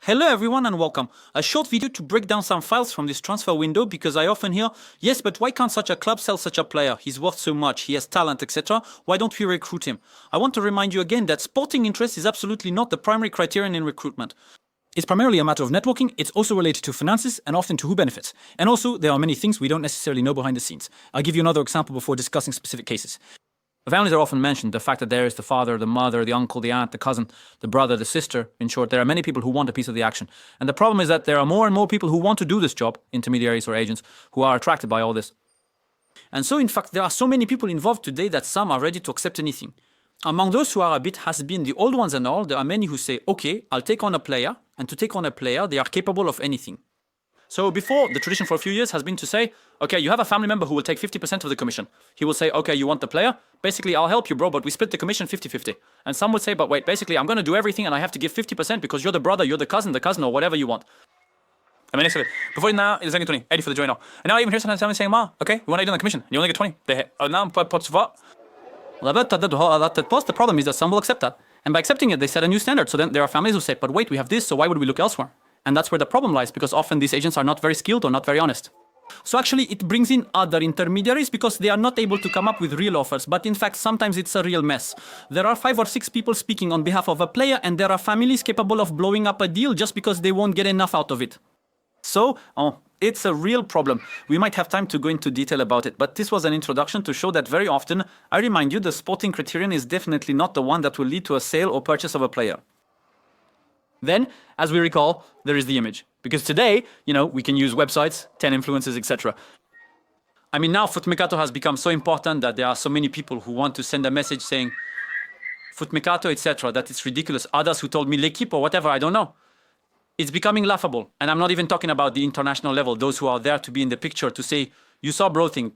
Hello everyone and welcome. A short video to break down some files from this transfer window because I often hear, yes, but why can't such a club sell such a player? He's worth so much, he has talent, etc. Why don't we recruit him? I want to remind you again that sporting interest is absolutely not the primary criterion in recruitment. It's primarily a matter of networking, it's also related to finances and often to who benefits. And also, there are many things we don't necessarily know behind the scenes. I'll give you another example before discussing specific cases. Families are often mentioned, the fact that there is the father, the mother, the uncle, the aunt, the cousin, the brother, the sister. In short, there are many people who want a piece of the action. And the problem is that there are more and more people who want to do this job, intermediaries or agents, who are attracted by all this. And so, in fact, there are so many people involved today that some are ready to accept anything. Among those who are a bit has-been, the old ones and all, there are many who say, okay, I'll take on a player, and to take on a player, they are capable of anything. So before, the tradition for a few years has been to say, okay, you have a family member who will take 50% of the commission. He will say, okay, you want the player? Basically, I'll help you, bro, but we split the commission 50-50. And some would say, but wait, basically, I'm going to do everything and I have to give 50% because you're the brother, you're the cousin, or whatever you want. I mean, before now, it is only 20, 80 for the joiner. And now I even hear sometimes saying, ma, okay, we want to do the commission. You only get 20. Now, the problem is that some will accept that. And by accepting it, they set a new standard. So then there are families who say, but wait, we have this, so why would we look elsewhere? And that's where the problem lies, because often these agents are not very skilled or not very honest. So actually, it brings in other intermediaries because they are not able to come up with real offers. But in fact, sometimes it's a real mess. There are 5 or 6 people speaking on behalf of a player, and there are families capable of blowing up a deal just because they won't get enough out of it. So, it's a real problem. We might have time to go into detail about it, but this was an introduction to show that very often, I remind you, the sporting criterion is definitely not the one that will lead to a sale or purchase of a player. Then, as we recall, there is the image. Because today, we can use websites, 10 influencers, etc. I mean, now Foot Mercato has become so important that there are so many people who want to send a message saying, Foot Mercato, etc., that it's ridiculous. Others who told me L'Equipe or whatever, I don't know. It's becoming laughable. And I'm not even talking about the international level, those who are there to be in the picture, to say, you saw bro thing.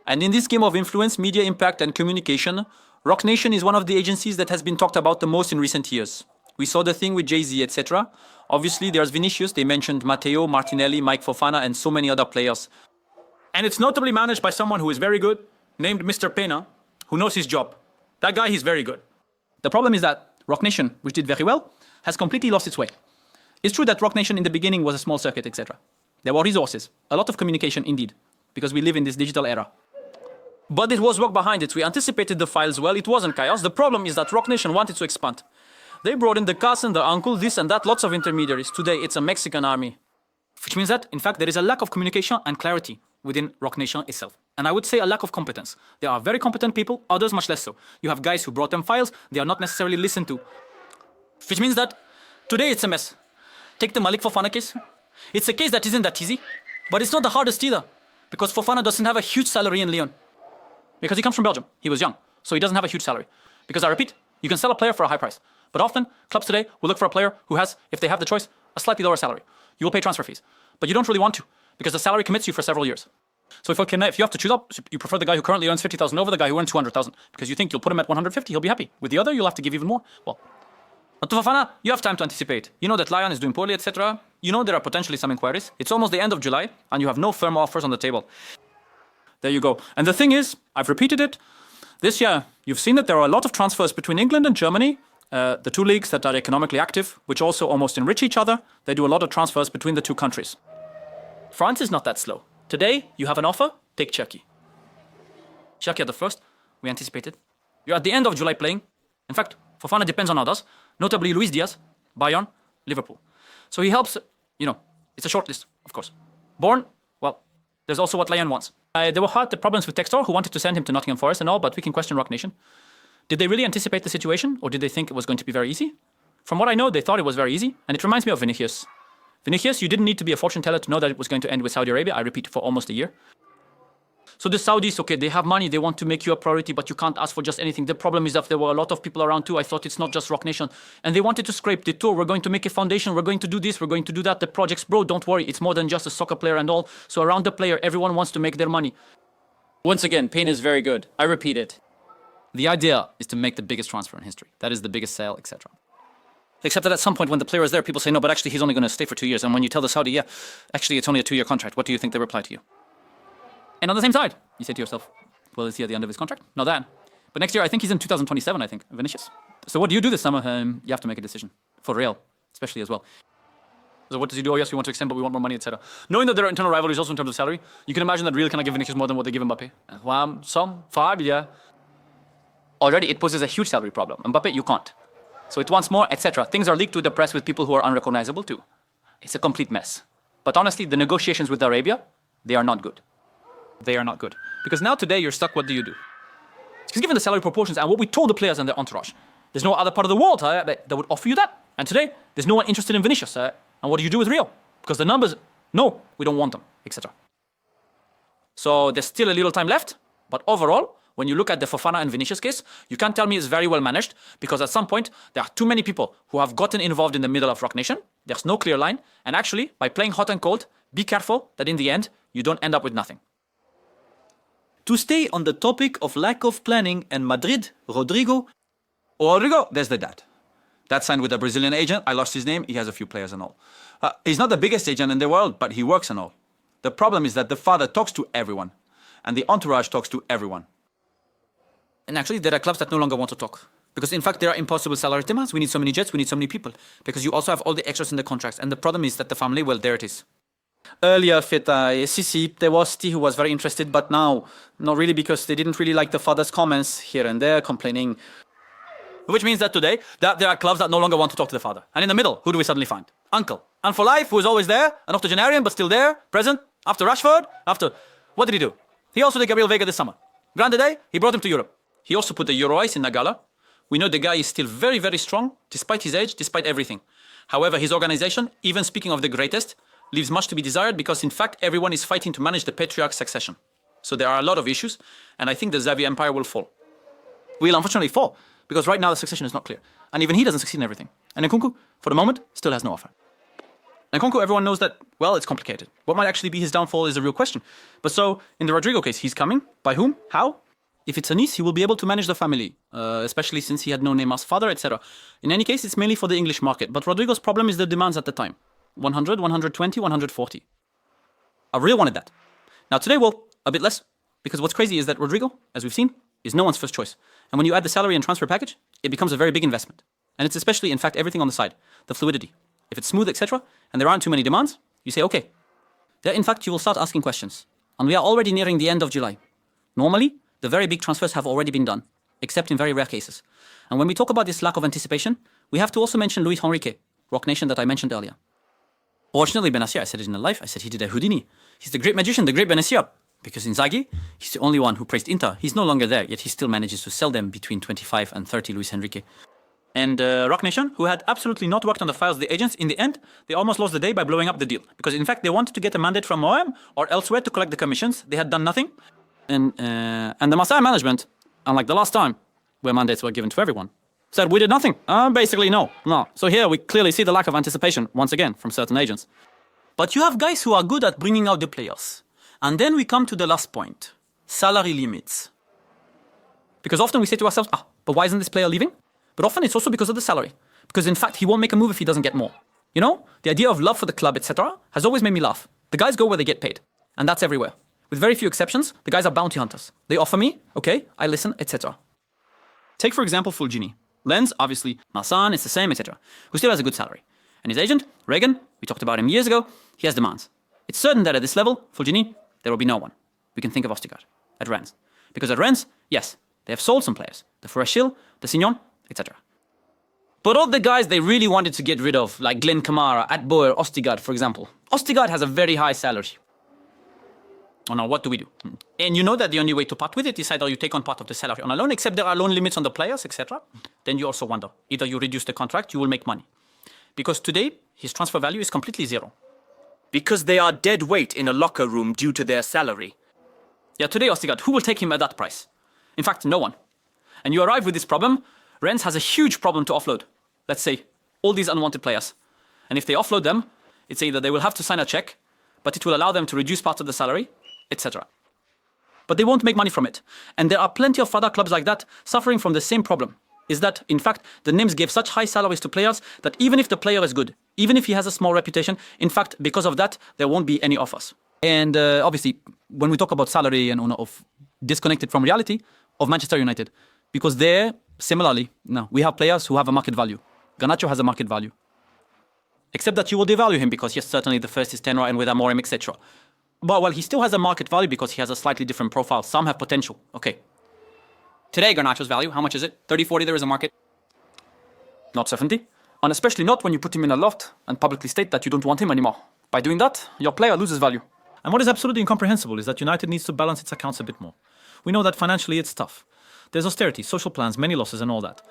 And in this game of influence, media impact and communication, Rock Nation is one of the agencies that has been talked about the most in recent years. We saw the thing with Jay-Z, etc. Obviously, there's Vinicius. They mentioned Matteo, Martinelli, Mike Fofana, and so many other players. And it's notably managed by someone who is very good, named Mr. Pena, who knows his job. That guy, he's very good. The problem is that Rock Nation, which did very well, has completely lost its way. It's true that Rock Nation in the beginning was a small circuit, etc. There were resources, a lot of communication indeed, because we live in this digital era. But it was work behind it. We anticipated the files well. It wasn't chaos. The problem is that Rock Nation wanted to expand. They brought in the cousin, the uncle, this and that, lots of intermediaries. Today, it's a Mexican army. Which means that, in fact, there is a lack of communication and clarity within Rock Nation itself. And I would say a lack of competence. There are very competent people, others much less so. You have guys who brought them files, they are not necessarily listened to. Which means that today it's a mess. Take the Malik Fofana case. It's a case that isn't that easy, but it's not the hardest either. Because Fofana doesn't have a huge salary in Lyon. Because he comes from Belgium. He was young, so he doesn't have a huge salary. Because I repeat, you can sell a player for a high price. But often, clubs today will look for a player who has, if they have the choice, a slightly lower salary. You will pay transfer fees. But you don't really want to, because the salary commits you for several years. So if you have to choose up, you prefer the guy who currently earns 50,000 over the guy who earns 200,000. Because you think you'll put him at 150, he'll be happy. With the other, you'll have to give even more. Well, but to Fofana, you have time to anticipate. You know that Lyon is doing poorly, etc. You know there are potentially some inquiries. It's almost the end of July, and you have no firm offers on the table. There you go. And the thing is, I've repeated it, this year, you've seen that there are a lot of transfers between England and Germany, the two leagues that are economically active, which also almost enrich each other. They do a lot of transfers between the two countries. France is not that slow. Today, you have an offer, take Turkey. Turkey at the first, we anticipated. You're at the end of July playing. In fact, Fofana depends on others, notably Luis Diaz, Bayern, Liverpool. So he helps, it's a short list, of course. Born, well, there's also what Lyon wants. There were hard problems with Textor, who wanted to send him to Nottingham Forest and all, but we can question Rock Nation. Did they really anticipate the situation, or did they think it was going to be very easy? From what I know, they thought it was very easy, and it reminds me of Vinicius. Vinicius, you didn't need to be a fortune teller to know that it was going to end with Saudi Arabia, I repeat, for almost a year. So the Saudis, okay, they have money, they want to make you a priority, but you can't ask for just anything. The problem is that there were a lot of people around too. I thought it's not just Rock Nation. And they wanted to scrape the tour. We're going to make a foundation, we're going to do this, we're going to do that. The projects, bro, don't worry, it's more than just a soccer player and all. So around the player, everyone wants to make their money. Once again, pain is very good. I repeat it. The idea is to make the biggest transfer in history. That is the biggest sale, etc. Except that at some point when the player is there, people say, no, but actually he's only going to stay for 2 years. And when you tell the Saudi, yeah, actually it's only a 2-year contract, what do you think they reply to you? And on the same side, you say to yourself, well, is he at the end of his contract? Not that. But next year, I think he's in 2027, I think, Vinicius. So what do you do this summer? You have to make a decision. For real, especially as well. So what does he do? Oh, yes, we want to extend, but we want more money, etc. Knowing that there are internal rivalries also in terms of salary, you can imagine that Real cannot give Vinicius more than what they give Mbappe. Some, 5, yeah. Already it poses a huge salary problem. Mbappe, you can't. So it wants more, etc. Things are leaked to the press with people who are unrecognizable too. It's a complete mess. But honestly, the negotiations with Arabia, they are not good. They are not good. Because now today you're stuck, what do you do? Because given the salary proportions and what we told the players and their entourage, there's no other part of the world that would offer you that. And today, there's no one interested in Vinicius. And what do you do with Rio? Because the numbers, no, we don't want them, etc. So there's still a little time left. But overall, when you look at the Fofana and Vinicius case, you can't tell me it's very well managed, because at some point, there are too many people who have gotten involved in the middle of Rock Nation. There's no clear line. And actually, by playing hot and cold, be careful that in the end, you don't end up with nothing. To stay on the topic of lack of planning and Madrid, Rodrygo, there's the dad. That signed with a Brazilian agent. I lost his name. He has a few players and all. He's not the biggest agent in the world, but he works and all. The problem is that the father talks to everyone, and the entourage talks to everyone. And actually, there are clubs that no longer want to talk. Because in fact, there are impossible salary demands. We need so many jets, we need so many people. Because you also have all the extras in the contracts. And the problem is that the family, well, there it is. Earlier, Sisi, there was T who was very interested, but now, not really, because they didn't really like the father's comments here and there, complaining. Which means that today, there are clubs that no longer want to talk to the father. And in the middle, who do we suddenly find? Uncle. And for life, who is always there, an octogenarian, but still there, present, after Rashford, after... What did he do? He also did Gabriel Vega this summer. Grande Day, he brought him to Europe. He also put the Euro Ice in Nagala. We know the guy is still very, very strong, despite his age, despite everything. However, his organization, even speaking of the greatest, leaves much to be desired, because in fact, everyone is fighting to manage the patriarch succession. So there are a lot of issues, and I think the Xavi empire will fall. Will unfortunately fall, because right now the succession is not clear. And even he doesn't succeed in everything. And Nkunku, for the moment, still has no offer. Nkunku, everyone knows that, well, it's complicated. What might actually be his downfall is a real question. But so, in the Rodrygo case, he's coming. By whom? How? If it's a niece, he will be able to manage the family, especially since he had no name as father, etc. In any case, it's mainly for the English market. But Rodrygo's problem is the demands at the time. 100, 120, 140. I really wanted that. Now today, well, a bit less. Because what's crazy is that Rodrygo, as we've seen, is no one's first choice. And when you add the salary and transfer package, it becomes a very big investment. And it's especially, in fact, everything on the side. The fluidity. If it's smooth, etc., and there aren't too many demands, you say, okay. There, in fact, you will start asking questions. And we are already nearing the end of July. Normally, the very big transfers have already been done, except in very rare cases. And when we talk about this lack of anticipation, we have to also mention Luis Enrique, Rock Nation that I mentioned earlier. Fortunately, Benazir, I said it in the live, I said he did a Houdini. He's the great magician, the great Benazir. Because Inzaghi, he's the only one who praised Inter. He's no longer there, yet he still manages to sell them between 25 and 30 Luis Enrique. And Rock Nation, who had absolutely not worked on the files of the agents, in the end, they almost lost the day by blowing up the deal. Because in fact, they wanted to get a mandate from OM or elsewhere to collect the commissions. They had done nothing. And the Masai management, unlike the last time, where mandates were given to everyone, said we did nothing. Basically, no. So here we clearly see the lack of anticipation, once again, from certain agents. But you have guys who are good at bringing out the players. And then we come to the last point, salary limits. Because often we say to ourselves, but why isn't this player leaving? But often it's also because of the salary. Because in fact, he won't make a move if he doesn't get more. You know, the idea of love for the club, etc., has always made me laugh. The guys go where they get paid. And that's everywhere. With very few exceptions, the guys are bounty hunters. They offer me, okay, I listen, etc. Take, for example, Fulgini. Lens, obviously, Marsan, it's the same, etc., who still has a good salary. And his agent, Reagan, we talked about him years ago, he has demands. It's certain that at this level, Fulgini, there will be no one. We can think of Ostigard at Rennes. Because at Rennes, yes, they have sold some players. The Furachil, the Signon, etc. But all the guys they really wanted to get rid of, like Glenn Kamara, Atboer, Ostigard, for example. Ostigard has a very high salary. Oh no, what do we do? And you know that the only way to part with it is either you take on part of the salary on a loan, except there are loan limits on the players, etc. Then you also wonder, either you reduce the contract, you will make money. Because today, his transfer value is completely zero. Because they are dead weight in a locker room due to their salary. Yeah, today, Ostigard, who will take him at that price? In fact, no one. And you arrive with this problem, Rennes has a huge problem to offload. Let's say, all these unwanted players. And if they offload them, it's either they will have to sign a check, but it will allow them to reduce part of the salary, etc. But they won't make money from it. And there are plenty of other clubs like that suffering from the same problem. Is that, in fact, the names give such high salaries to players that even if the player is good, even if he has a small reputation, in fact, because of that, there won't be any offers. And obviously, when we talk about salary and of disconnected from reality, of Manchester United, because there, similarly, no, we have players who have a market value. Garnacho has a market value. Except that you will devalue him because yes, certainly the first is Tenra and with Amorim, etc. But well, he still has a market value because he has a slightly different profile. Some have potential. Okay. Today, Garnacho's value, how much is it? 30, 40, there is a market. Not 70. And especially not when you put him in a loft and publicly state that you don't want him anymore. By doing that, your player loses value. And what is absolutely incomprehensible is that United needs to balance its accounts a bit more. We know that financially it's tough. There's austerity, social plans, many losses and all that.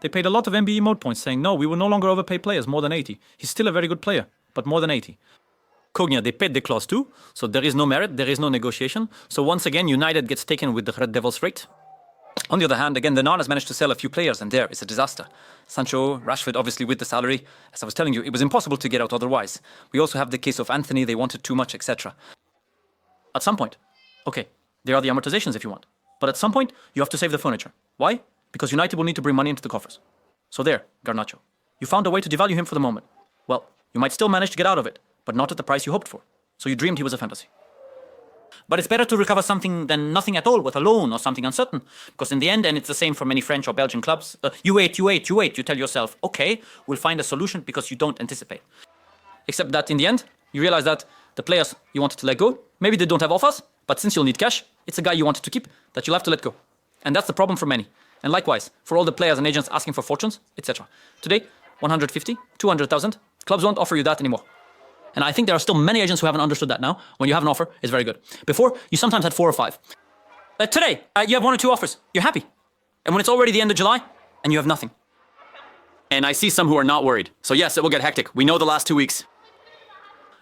They paid a lot of MBE mode points saying, no, we will no longer overpay players more than 80. He's still a very good player, but more than 80. Cogna, they paid the clause too, so there is no merit, there is no negotiation. So once again, United gets taken with the Red Devils rate. On the other hand, again, the NAR has managed to sell a few players, and there, it's a disaster. Sancho, Rashford, obviously with the salary. As I was telling you, it was impossible to get out otherwise. We also have the case of Anthony, they wanted too much, etc. At some point, okay, there are the amortizations if you want. But at some point, you have to save the furniture. Why? Because United will need to bring money into the coffers. So there, Garnacho. You found a way to devalue him for the moment. Well, you might still manage to get out of it, but not at the price you hoped for. So you dreamed he was a fantasy. But it's better to recover something than nothing at all with a loan or something uncertain. Because in the end, and it's the same for many French or Belgian clubs, you wait. You tell yourself, okay, we'll find a solution because you don't anticipate. Except that in the end, you realize that the players you wanted to let go, maybe they don't have offers, but since you'll need cash, it's a guy you wanted to keep that you'll have to let go. And that's the problem for many. And likewise, for all the players and agents asking for fortunes, etc. Today, 150, 200,000, clubs won't offer you that anymore. And I think there are still many agents who haven't understood that now. When you have an offer, it's very good. Before, you sometimes had 4 or 5. Today, you have 1 or 2 offers. You're happy. And when it's already the end of July, and you have nothing. And I see some who are not worried. So yes, it will get hectic. We know the last 2 weeks.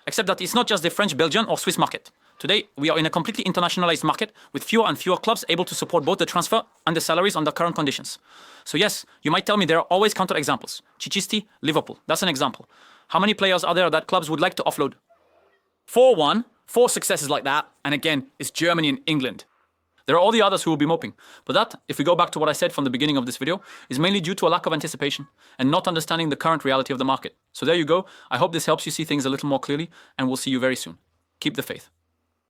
Except that it's not just the French, Belgian, or Swiss market. Today, we are in a completely internationalized market with fewer and fewer clubs able to support both the transfer and the salaries under current conditions. So yes, you might tell me there are always counterexamples. Chichisti, Liverpool, that's an example. How many players are there that clubs would like to offload? 4-1, 4 successes like that, and again, it's Germany and England. There are all the others who will be moping. But that, if we go back to what I said from the beginning of this video, is mainly due to a lack of anticipation and not understanding the current reality of the market. So there you go. I hope this helps you see things a little more clearly, and we'll see you very soon. Keep the faith.